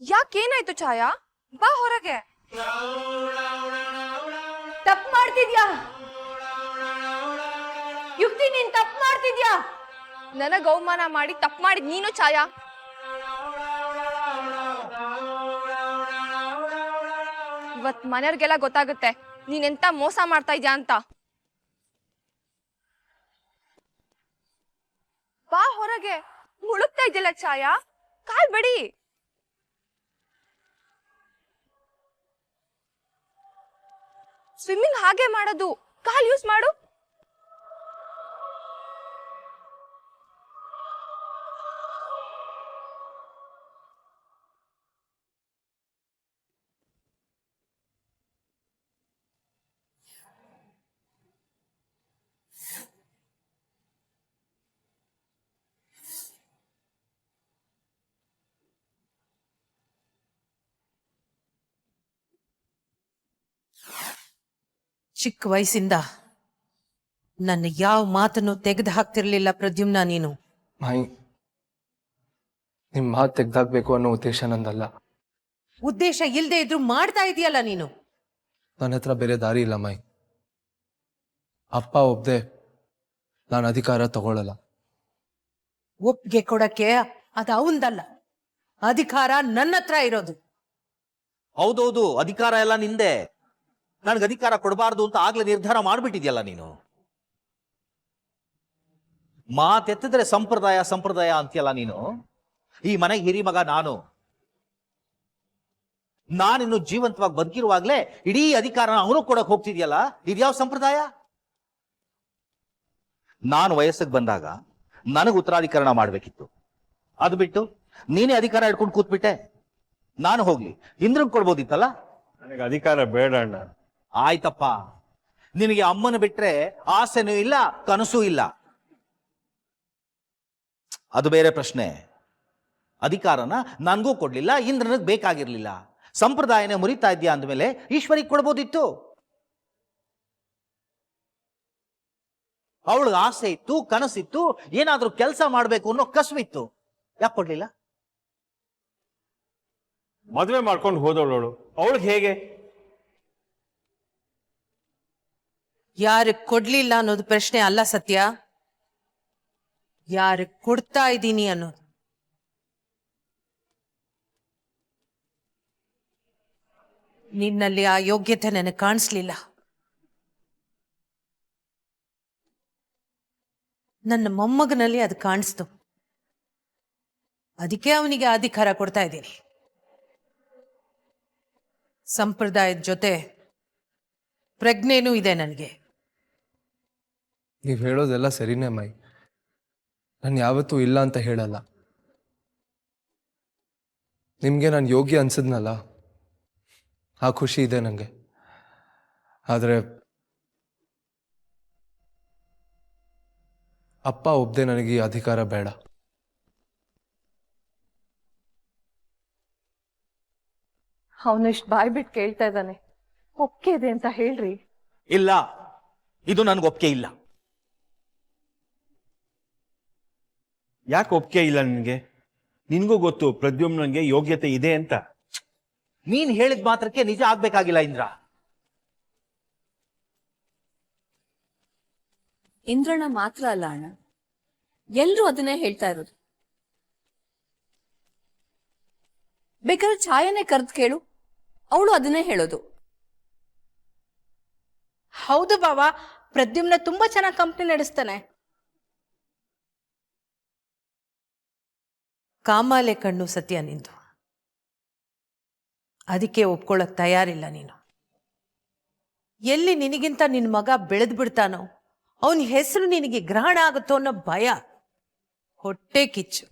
ಯಾಕೇನಾಯ್ತು ಛಾಯಾ? ಬಾ ಹೊರಗೆ. ತಪ್ಪು ಮಾಡ್ತಿದ್ಯಾ ಯುಕ್ತಿ, ನೀನ್ ತಪ್ಪು ಮಾಡ್ತಿದ್ಯಾ. ನನಗ್ ಅವಮಾನ ಮಾಡಿ ತಪ್ಪು ಮಾಡಿದ್ ನೀನು ಛಾಯಾ. ಇವತ್ ಮನೆಯವ್ರಿಗೆಲ್ಲ ಗೊತ್ತಾಗುತ್ತೆ ನೀನೆಂತ ಮೋಸ ಮಾಡ್ತಾ ಇದ್ಯಾ ಅಂತ. ಬಾ ಹೊರಗೆ. ಮುಳುಗ್ತಾ ಇದ್ಯಲ್ಲ ಛಾಯಾ, ಕಾಲ್ ಬಿಡಿ. ಸ್ವಿಮ್ಮಿಂಗ್ ಹಾಗೆ ಮಾಡೋದು, ಕಾಲ್ ಯೂಸ್ ಮಾಡು. ಚಿಕ್ಕ ವಯಸ್ಸಿಂದ ನನ್ನ ಯಾವ ಮಾತನ್ನು ತೆಗೆದು ಹಾಕ್ತಿರ್ಲಿಲ್ಲ ಪ್ರದ್ಯುಮ್ನ ನೀನು. ಮಾಯಿ, ನಿಮ್ಮ ಮಾತು ತೆಗ್ದಾಕ್ಬೇಕು ಅನ್ನೋ ಉದ್ದೇಶ ನಂದಲ್ಲ. ಉದ್ದೇಶ ಇಲ್ಲದೆ ಇದ್ರು ಮಾಡ್ತಾ ಇದೆಯಲ್ಲ ನೀನು. ನನ್ನ ಹತ್ರ ಬೇರೆ ದಾರಿ ಇಲ್ಲ ಮಾಯಿ. ಅಪ್ಪ ಒಬ್ದೆ ನಾನು ಅಧಿಕಾರ ತಗೊಳ್ಳಲ್ಲ. ಒಪ್ಪಿಗೆ ಕೊಡಕ್ಕೆ ಅದು ಅವಂದಲ್ಲ, ಅಧಿಕಾರ ನನ್ನ ಹತ್ರ ಇರೋದು. ಹೌದೌದು, ಅಧಿಕಾರ ಎಲ್ಲ ನಿಂದೆ. ನನಗೆ ಅಧಿಕಾರ ಕೊಡಬಾರ್ದು ಅಂತ ಆಗ್ಲೇ ನಿರ್ಧಾರ ಮಾಡ್ಬಿಟ್ಟಿದ್ಯಲ್ಲ ನೀನು. ಮಾತೆತ್ತಿದ್ರೆ ಸಂಪ್ರದಾಯ ಸಂಪ್ರದಾಯ ಅಂತೀಯಲ್ಲ ನೀನು. ಈ ಮನೆಗೆ ಹಿರಿ ಮಗ ನಾನಿನ್ನು ಜೀವಂತವಾಗಿ ಬದುಕಿರುವಾಗ್ಲೇ ಇಡೀ ಅಧಿಕಾರನ ಅವನು ಕೊಡಕ್ ಹೋಗ್ತಿದ್ಯಲ್ಲ, ಇದ್ಯಾವ ಸಂಪ್ರದಾಯ? ನಾನು ವಯಸ್ಸಿಗೆ ಬಂದಾಗ ನನಗೆ ಉತ್ತರಾಧಿಕರಣ ಮಾಡ್ಬೇಕಿತ್ತು. ಅದು ಬಿಟ್ಟು ನೀನೇ ಅಧಿಕಾರ ಹಿಡ್ಕೊಂಡು ಕೂತ್ಬಿಟ್ಟೆ. ನಾನು ಹೋಗ್ಲಿ ಇಂದ್ರನ್ ಕೊಡ್ಬೋದಿತ್ತಲ್ಲ. ನನಗೆ ಅಧಿಕಾರ ಬೇಡ ಅಣ್ಣ. ಆಯ್ತಪ್ಪ, ನಿನಗೆ ಅಮ್ಮನ ಬಿಟ್ರೆ ಆಸೆನೂ ಇಲ್ಲ, ಕನಸೂ ಇಲ್ಲ. ಅದು ಬೇರೆ ಪ್ರಶ್ನೆ. ಅಧಿಕಾರನ ನನಗೂ ಕೊಡ್ಲಿಲ್ಲ, ಇಂದ್ರನಿಗೆ ಬೇಕಾಗಿರ್ಲಿಲ್ಲ. ಸಂಪ್ರದಾಯನೇ ಮುರಿತಾ ಇದ್ಯಾ ಅಂದಮೇಲೆ ಈಶ್ವರಿಗೆ ಕೊಡ್ಬೋದಿತ್ತು. ಅವಳಿಗೆ ಆಸೆ ಇತ್ತು, ಕನಸಿತ್ತು, ಏನಾದ್ರೂ ಕೆಲಸ ಮಾಡ್ಬೇಕು ಅನ್ನೋ ಕಸುವಿತ್ತು. ಯಾಕೆ ಕೊಡ್ಲಿಲ್ಲ? ಮದುವೆ ಮಾಡ್ಕೊಂಡು ಹೋದವಳು ಅವಳಿಗೆ ಹೇಗೆ? ಯಾರಿಗೆ ಕೊಡ್ಲಿಲ್ಲ ಅನ್ನೋದು ಪ್ರಶ್ನೆ ಅಲ್ಲ ಸತ್ಯ, ಯಾರಿಗೆ ಕೊಡ್ತಾ ಇದ್ದೀನಿ ಅನ್ನೋದು. ನಿನ್ನಲ್ಲಿ ಆ ಯೋಗ್ಯತೆ ನನಗೆ ಕಾಣಿಸ್ಲಿಲ್ಲ. ನನ್ನ ಮೊಮ್ಮಗನಲ್ಲಿ ಅದು ಕಾಣಿಸ್ತು. ಅದಕ್ಕೆ ಅವನಿಗೆ ಅಧಿಕಾರ ಕೊಡ್ತಾ ಇದ್ದೀನಿ. ಸಂಪ್ರದಾಯದ ಜೊತೆ ಪ್ರಜ್ಞೆನೂ ಇದೆ ನನಗೆ. ನೀವು ಹೇಳೋದೆಲ್ಲ ಸರಿನೇ ಮಾಯಿ. ನಾನು ಯಾವತ್ತೂ ಇಲ್ಲ ಅಂತ ಹೇಳಲ್ಲ. ನಿಮಗೆ ನಾನು ಯೋಗ್ಯ ಅನ್ಸಿದ್ನಲ್ಲ, ಆ ಖುಷಿ ಇದೆ ನನಗೆ. ಆದರೆ ಅಪ್ಪ ಒಬ್ಬದೆ ನನಗೆ ಈ ಅಧಿಕಾರ ಬೇಡ. ಅವನಿಷ್ಟು ಬಾಯ್ ಬಿಟ್ಟು ಕೇಳ್ತಾ ಇದ್ದಾನೆ, ಒಪ್ಕೆ ಇದೆ ಅಂತ ಹೇಳ್ರಿ. ಇಲ್ಲ, ಇದು ನನ್ಗೆ ಒಪ್ಪಿಗೆ ಇಲ್ಲ. ಯಾಕೆ ಒಪ್ಪಿಗೆ ಇಲ್ಲ ನಿನಗೆ? ನಿನ್ಗೂ ಗೊತ್ತು ಪ್ರದ್ಯುಮ್ನಂಗೆ ಯೋಗ್ಯತೆ ಇದೆ ಅಂತ. ನೀನ್ ಹೇಳಿದ ಮಾತ್ರಕ್ಕೆ ನಿಜ ಆಗ್ಬೇಕಾಗಿಲ್ಲ ಇಂದ್ರ. ಇಂದ್ರನ ಮಾತ್ರ ಅಲ್ಲ ಅಣ್ಣ, ಎಲ್ರೂ ಅದನ್ನೇ ಹೇಳ್ತಾ ಇರೋದು. ಬೇಕಾದ್ರೆ ಛಾಯನೇ ಕರೆದು ಕೇಳು, ಅವಳು ಅದನ್ನೇ ಹೇಳೋದು. ಹೌದು ಬಾವ, ಪ್ರದ್ಯುಮ್ನ ತುಂಬಾ ಚೆನ್ನಾಗಿ ಕಂಪ್ನಿ ನಡೆಸ್ತಾನೆ. ಕಾಮಾಲೆ ಕಣ್ಣು ಸತ್ಯ ನಿಂದು. ಅದಕ್ಕೆ ಒಪ್ಕೊಳ್ಳೋಕೆ ತಯಾರಿಲ್ಲ ನೀನು. ಎಲ್ಲಿ ನಿನಗಿಂತ ನಿನ್ನ ಮಗ ಬೆಳೆದು ಬಿಡ್ತಾನೋ, ಅವನ ಹೆಸರು ನಿನಗೆ ಗ್ರಹಣ ಆಗುತ್ತೋ ಅನ್ನೋ ಭಯ, ಹೊಟ್ಟೆ ಕಿಚ್ಚು.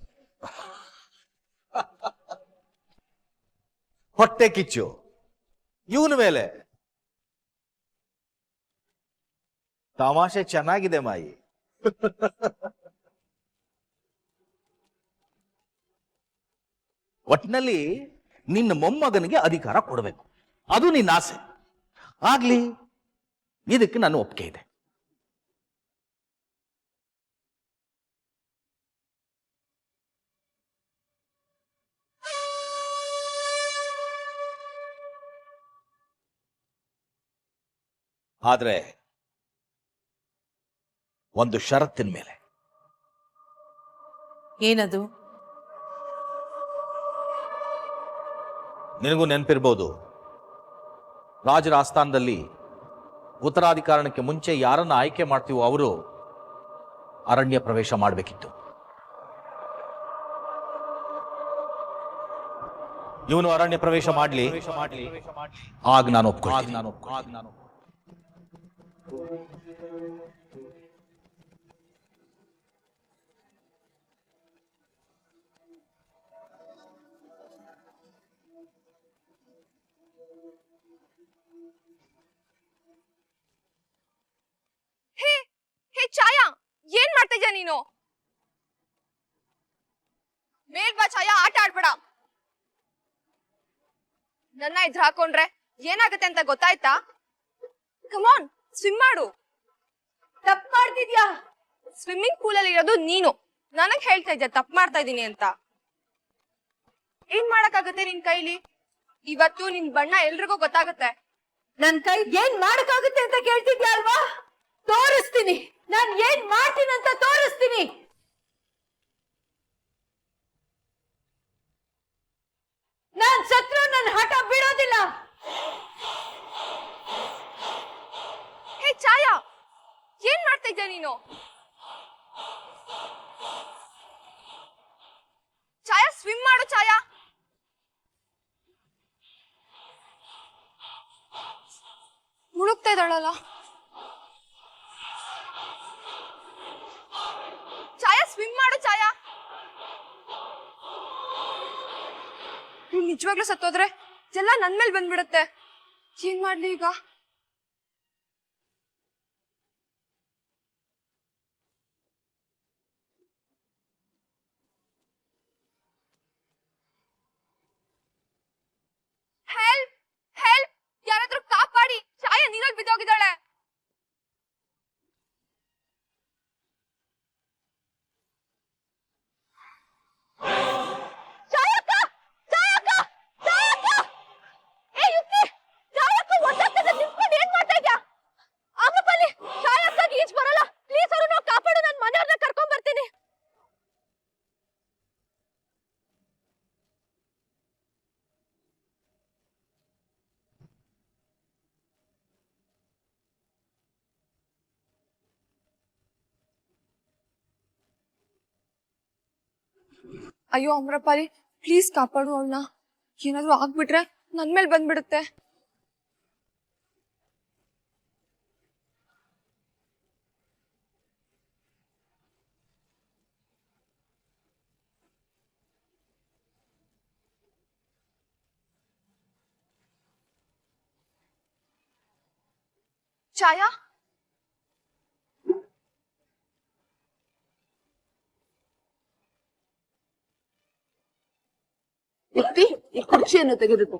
ಹೊಟ್ಟೆ ಕಿಚ್ಚು ಇವನ ಮೇಲೆ. ತಮಾಷೆ ಚೆನ್ನಾಗಿದೆ ಮಾಯಿ. ಒಟ್ಟಿನಲ್ಲಿ ನಿನ್ನ ಮೊಮ್ಮಗನಿಗೆ ಅಧಿಕಾರ ಕೊಡಬೇಕು, ಅದು ನಿನ್ನ ಆಸೆ. ಆಗ್ಲಿ, ಇದಕ್ಕೆ ನನ್ನ ಒಪ್ಪಿಗೆ ಇದೆ. ಆದ್ರೆ ಒಂದು ಷರತ್ತಿನ ಮೇಲೆ. ಏನದು? ನಿನಗೂ ನೆನಪಿರ್ಬೋದು, ರಾಜರ ಆಸ್ಥಾನದಲ್ಲಿ ಉತ್ತರಾಧಿಕಾರಕ್ಕೆ ಮುಂಚೆ ಯಾರನ್ನ ಆಯ್ಕೆ ಮಾಡ್ತೀವೋ ಅವರು ಅರಣ್ಯ ಪ್ರವೇಶ ಮಾಡಬೇಕಿತ್ತು. ಇವನು ಅರಣ್ಯ ಪ್ರವೇಶ ಮಾಡಲಿ, ಆಗ ನಾನು ಒಪ್ಕೊಳ್ತೀನಿ. ಹೇ ಹೇ ಛಾಯಾ, ಏನ್ ಮಾಡ್ತಾ ಇದ್ಯಾ ನೀನು? ಮೇಲ್ ಬಾ ಛಾಯಾ, ಆಟ ಆಡ್ಬೇಡ. ನನ್ನ ಇದ್ರ ಹಾಕೊಂಡ್ರೆ ಏನಾಗುತ್ತೆ ಅಂತ ಗೊತ್ತಾಯ್ತಾ? ಕಮಾನ್, ಸ್ವಿಮ್ ಮಾಡು. ತಪ್ಪು ಮಾಡ್ತಿದ್ಯಾ. ಸ್ವಿಮ್ಮಿಂಗ್ ಪೂಲ್ ಅಲ್ಲಿ ಇರೋದು ನೀನು, ನನಗ್ ಹೇಳ್ತಾ ಇದ್ಯಾ ತಪ್ಪು ಮಾಡ್ತಾ ಇದೀನಿ ಅಂತ. ಏನ್ ಮಾಡಕ್ಕಾಗತ್ತೆ ನಿನ್ ಕೈಲಿ? ಇವತ್ತು ನಿನ್ ಬಣ್ಣ ಎಲ್ರಿಗೂ ಗೊತ್ತಾಗತ್ತೆ. ನನ್ ಕೈ ಏನ್ ಮಾಡಕ್ಕಾಗುತ್ತೆ ಅಂತ ಕೇಳ್ತಿದ್ಯಾ ಅಲ್ವಾ? ತೋರಿಸ್ತೀನಿ, ನಾನ್ ಏನ್ ಮಾಡ್ತೀನಿ ಅಂತ ತೋರಿಸ್ತೀನಿ. ನಾನ್ ಸತ್ರು ನನ್ನ ಹಠ ಬಿಡೋದಿಲ್ಲ. ಹೇ ಛಾಯಾ, ಏನ್ ಮಾಡ್ತಾ ಇದ್ಯಾ ನೀನು? ಛಾಯಾ, ಸ್ವಿಮ್ ಮಾಡು ಛಾಯಾ. ಮುಳುಗ್ತಾ ಇದ್ದಾಳಲ್ಲ. ಛಾಯಾ, ಸ್ವಿಮ್ ಮಾಡು ಛಾಯಾ. ನೀನ್ ನಿಜವಾಗ್ಲೂ ಸತ್ತೋದ್ರೆ ಎಲ್ಲ ನನ್ ಮೇಲೆ ಬಂದ್ಬಿಡುತ್ತೆ. ಏನ್ ಮಾಡ್ಲಿ ಈಗ? ಹೆಲ್ಪ್ ಹೆಲ್ಪ್, ಯಾರಾದ್ರೂ ಕಾಪಾಡಿ. ಛಾಯಾ ನೀರಲ್ಲಿ ಬಿದ್ದೋಗಿದ್ದಾಳೆ. ಅಯ್ಯೋ ಅಮ್ರಪಾಲಿ, ಪ್ಲೀಸ್ ಕಾಪಾಡು ಅವಳನ್ನ. ಏನಾದ್ರೂ ಆಗ್ಬಿಟ್ರೆ ನನ್ ಮೇಲೆ ಬಂದ್ಬಿಡುತ್ತೆ. ಛಾಯಾ, ಎತ್ತಿ ಈ ಕುರ್ಚಿಯನ್ನು ತೆಗೆದುಕೋ.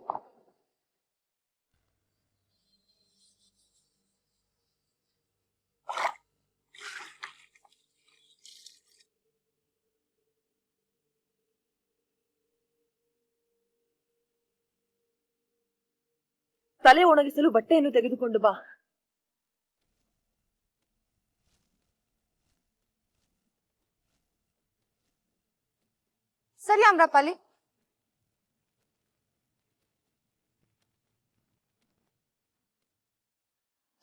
ತಲೆ ಒಣಗಿಸಲು ಬಟ್ಟೆಯನ್ನು ತೆಗೆದುಕೊಂಡು ಬಾ. ಸರಿ ಅಮ್ರಪಾಲಿ.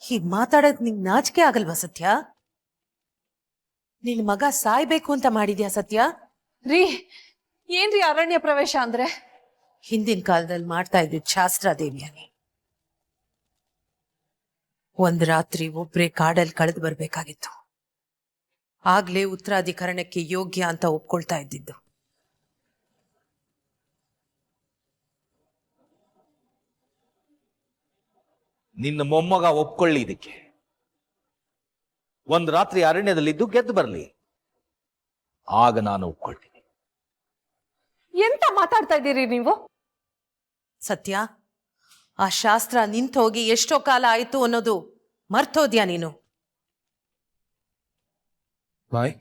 ಹೀಗ್ ಮಾತಾಡೋದ್ ನಿಂಗ್ ನಾಚಿಕೆ ಆಗಲ್ವಾ ಸತ್ಯ? ನಿನ್ ಮಗ ಸಾಯ್ಬೇಕು ಅಂತ ಮಾಡಿದ್ಯಾ ಸತ್ಯ? ರೀ, ಏನ್ರಿ ಅರಣ್ಯ ಪ್ರವೇಶ ಅಂದ್ರೆ? ಹಿಂದಿನ ಕಾಲದಲ್ಲಿ ಮಾಡ್ತಾ ಇದ್ದಿದ್ ಶಾಸ್ತ್ರಾದೇವಿಯಾನಿ. ಒಂದ್ ರಾತ್ರಿ ಒಬ್ರೇ ಕಾಡಲ್ಲಿ ಕಳೆದು ಬರ್ಬೇಕಾಗಿತ್ತು. ಆಗ್ಲೇ ಉತ್ತರಾಧಿಕರಣಕ್ಕೆ ಯೋಗ್ಯ ಅಂತ ಒಪ್ಕೊಳ್ತಾ ಇದ್ದಿದ್ದು. ನಿನ್ನ ಮೊಮ್ಮಗ ಒಪ್ಕೊಳ್ಳಿ ಇದಕ್ಕೆ. ಒಂದು ರಾತ್ರಿ ಅರಣ್ಯದಲ್ಲಿದ್ದು ಗೆದ್ದು ಬರಲಿ, ಆಗ ನಾನು ಒಪ್ಕೊಳ್ತೀನಿ. ಎಂತ ಮಾತಾಡ್ತಾ ಇದ್ದೀರಿ ನೀವು? ಸತ್ಯ, ಆ ಶಾಸ್ತ್ರ ನಿಂತೋಗಿ ಎಷ್ಟೋ ಕಾಲ ಆಯ್ತು ಅನ್ನೋದು ಮರ್ತೋದ್ಯಾ ನೀನು? ಮಾಯ್,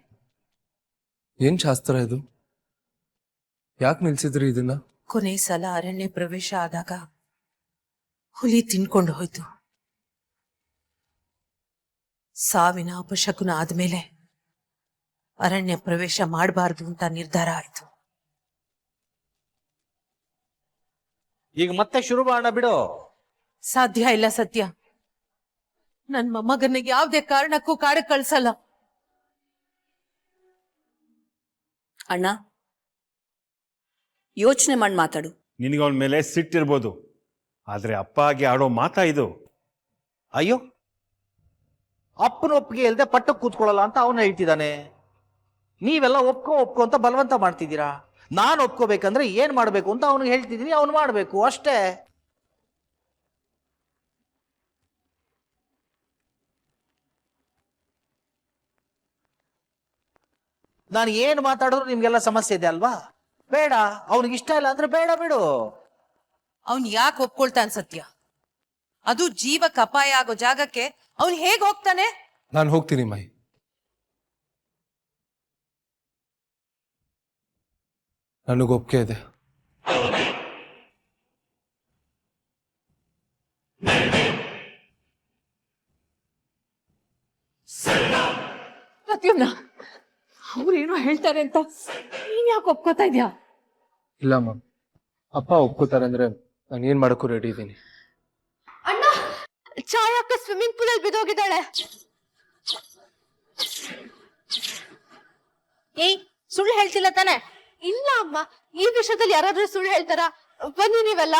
ಏನ್ ಶಾಸ್ತ್ರ ಇದು? ಯಾಕೆ ನಿಲ್ಸಿದ್ರಿ ಇದನ್ನ? ಕೊನೆ ಸಲ ಅರಣ್ಯ ಪ್ರವೇಶ ಆದಾಗ ಹುಲಿ ತಿನ್ಕೊಂಡು ಹೋಯ್ತು. ಸಾವಿನ ಅಪಶಕುನ ಆದ್ಮೇಲೆ ಅರಣ್ಯ ಪ್ರವೇಶ ಮಾಡಬಾರ್ದು ಅಂತ ನಿರ್ಧಾರ ಆಯ್ತು. ಈಗ ಮತ್ತೆ ಶುರು ಮಾಡೋಣ ಬಿಡು. ಸಾಧ್ಯ ಇಲ್ಲ ಸತ್ಯ. ನನ್ ಮೊಮ್ಮಗನ್ನ ಯಾವುದೇ ಕಾರಣಕ್ಕೂ ಕಾಡಕ್ ಕಳ್ಸಲ್ಲ. ಅಣ್ಣ, ಯೋಚನೆ ಮಾಡಿ ಮಾತಾಡು. ನಿನಗೆ ಅವನ ಮೇಲೆ ಸಿಟ್ಟಿರ್ಬೋದು, ಆದ್ರೆ ಅಪ್ಪ ಆಗಿ ಆಡೋ ಮಾತಾ ಇದು. ಅಯ್ಯೋ, ಅಪ್ಪನ ಒಪ್ಪಿಗೆ ಇಲ್ಲದೆ ಪಟ್ಟಕ್ಕೆ ಕೂತ್ಕೊಳ್ಳಲ್ಲ ಅಂತ ಅವನು ಹೇಳ್ತಿದ್ದಾನೆ. ನೀವೆಲ್ಲ ಒಪ್ಕೋ ಅಂತ ಬಲವಂತ ಮಾಡ್ತಿದ್ದೀರಾ. ನಾನು ಒಪ್ಕೋಬೇಕಂದ್ರೆ ಏನ್ ಮಾಡ್ಬೇಕು ಅಂತ ಅವನಿಗೆ ಹೇಳ್ತಿದ್ದೀನಿ, ಅವನು ಮಾಡ್ಬೇಕು ಅಷ್ಟೇ. ನಾನು ಏನು ಮಾತಾಡಿದ್ರು ನಿಮ್ಗೆಲ್ಲ ಸಮಸ್ಯೆ ಇದೆ ಅಲ್ವಾ? ಬೇಡ, ಅವನಿಗೆ ಇಷ್ಟ ಇಲ್ಲ ಅಂದ್ರೆ ಬೇಡ ಬಿಡು. ಅವನ್ ಯಾಕೆ ಒಪ್ಕೊಳ್ತಾನೆ ಸತ್ಯ? ಅದು ಜೀವಕ್ಕೆ ಅಪಾಯ ಆಗೋ ಜಾಗಕ್ಕೆ ಅವನ್ ಹೇಗ್ ಹೋಗ್ತಾನೆ? ನಾನು ಹೋಗ್ತೀನಿ ಮೈ. ನನಗೊಪ್ಪಿಗೆ ಇದೆ. ಪ್ರತಿಯೊಂದ ಅವ್ರೇನೋ ಹೇಳ್ತಾರೆ ಅಂತ ನೀನ್ ಯಾಕೆ ಒಪ್ಕೋತಾ ಇದ್ಯಾ? ಇಲ್ಲ ಮ್ಯಾಮ್, ಅಪ್ಪ ಒಪ್ಕೋತಾರೆ ಅಂದ್ರೆ ನಾನು ಏನ್ ಮಾಡಕ್ಕೂ ರೆಡಿ ಇದ್ದೀನಿ. ಅಣ್ಣ, ಛಾಯಕ್ಕ ಸ್ವಿಮ್ಮಿಂಗ್ ಪೂಲ್ ಅಲ್ಲಿ ಬಿದ್ದೋಗಿದ್ದಾಳೆ. ಏಯ್, ಸುಳ್ಳು ಹೇಳ್ತಿಲ್ಲ ತಾನೆ? ಇಲ್ಲ ಅಮ್ಮ, ಈ ವಿಷಯದಲ್ಲಿ ಯಾರಾದ್ರೂ ಸುಳ್ಳು ಹೇಳ್ತಾರಾ? ಬನ್ನಿ ನೀವೆಲ್ಲ.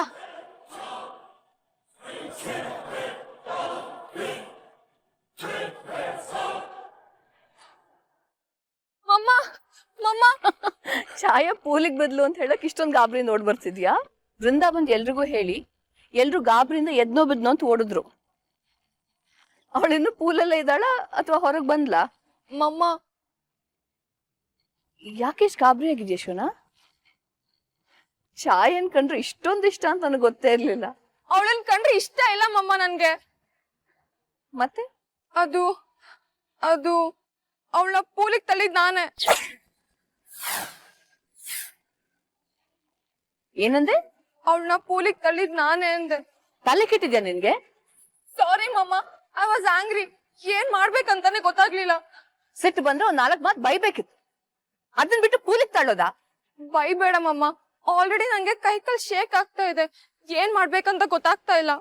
ಮಮ್ಮ ಮಮ್ಮ ಛಾಯ ಪೂಲಿಗೆ ಬದ್ಲು ಅಂತ ಹೇಳಕ್ ಇಷ್ಟೊಂದು ಗಾಬರಿ ನೋಡ್ ಬರ್ತಿದ್ಯಾ? ಬೃಂದಾ ಬಂದ್ ಎಲ್ರಿಗೂ ಹೇಳಿ ಎಲ್ರು ಗಾಬರಿಯಿಂದ ಎದ್ನೋ ಬಿದ್ನೋ ಅಂತ ಓಡಿದ್ರು. ಅವಳಿನ್ನು ಪೂಲಲ್ಲೇ ಇದ್ದಾಳ ಅಥವಾ ಹೊರಗ್ ಬಂದ್ಲಾ? ಮಮ್ಮ ಯಾಕೆಷ್ಟು ಗಾಬರಿ ಆಗಿದ್ಯಾ ಶೋನಾ? ಛಾಯನ್ ಕಂಡ್ರೆ ಇಷ್ಟೊಂದು ಇಷ್ಟ ಅಂತ ನನಗೆ ಗೊತ್ತೇ ಇರ್ಲಿಲ್ಲ. ಅವಳನ್ ಕಂಡ್ರೆ ಇಷ್ಟ ಇಲ್ಲ ಮಮ್ಮ ನನ್ಗೆ. ಮತ್ತೆ ಅದು ಅದು ಅವಳ ಪೂಲಿಗೆ ತಳ್ಳಿದ್ ನಾನೇ. ಏನಂದೆ? ಅವಳನ್ನ ಪೂಲಿಗೆ ತಳ್ಳಿದ್ ನಾನೇ ಅಂದೆ. ತಲೆ ಕೆಟ್ಟಿದ್ಯಾ ನಿನ್ಗೆ? ಸಾರಿ ಮಮ್ಮ, ಐ ವಾಸ್ ಆಂಗ್ರಿ. ಏನ್ ಮಾಡ್ಬೇಕಂತಾನೆ ಗೊತ್ತಾಗ್ಲಿಲ್ಲ. ಸಿಟ್ಟು ಬಂದ್ರೆ ಒಂದ್ 4 ಮಾತು ಬೈಬೇಕಿತ್ತು, ಅದನ್ ಬಿಟ್ಟು ಪೂಲಿಗೆ ತಳ್ಳೋದಾ? ಬೈಬೇಡ ಮಮ್ಮ, ಆಲ್ರೆಡಿ ನಂಗೆ ಕೈಕಲ್ ಶೇಕ್ ಆಗ್ತಾ ಇದೆ. ಏನ್ ಮಾಡ್ಬೇಕಂತ ಗೊತ್ತಾಗ್ತಾ ಇಲ್ಲ.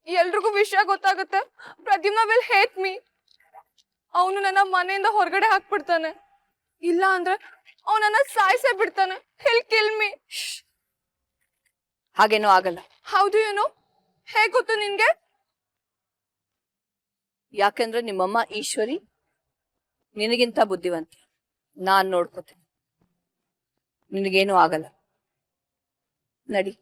ಎಲ್ರಿಗೂ ವಿಷಯ ಗೊತ್ತಾಗುತ್ತೆ, ಪ್ರದ್ಯುಮ್ನ ವಿಲ್ ಹೇಟ್ ಮೀ. ಅವನು ನನ್ನ ಮನೆಯಿಂದ ಹೊರಗಡೆ ಹಾಕ್ಬಿಡ್ತಾನೆ. ಇಲ್ಲ ಅಂದ್ರೆ ಅವನನ್ನ ಸಾಯಿಸೇ ಬಿಡ್ತಾನೆ. ಹೆಲ್ ಕಿಲ್ ಮೀ. ಹಾಗೇನೋ ಆಗಲ್ಲ. ಹೌದು ಏನೋ? ಹೇಗ್ ಗೊತ್ತು ನಿನ್ಗೆ? ಯಾಕಂದ್ರೆ ನಿಮ್ಮಮ್ಮ ಈಶ್ವರಿ ನಿನಗಿಂತ ಬುದ್ಧಿವಂತ. ನಾನ್ ನೋಡ್ಕೋತೀನಿ, ನಿನಗೇನು ಆಗಲ್ಲ. ನಡಿ.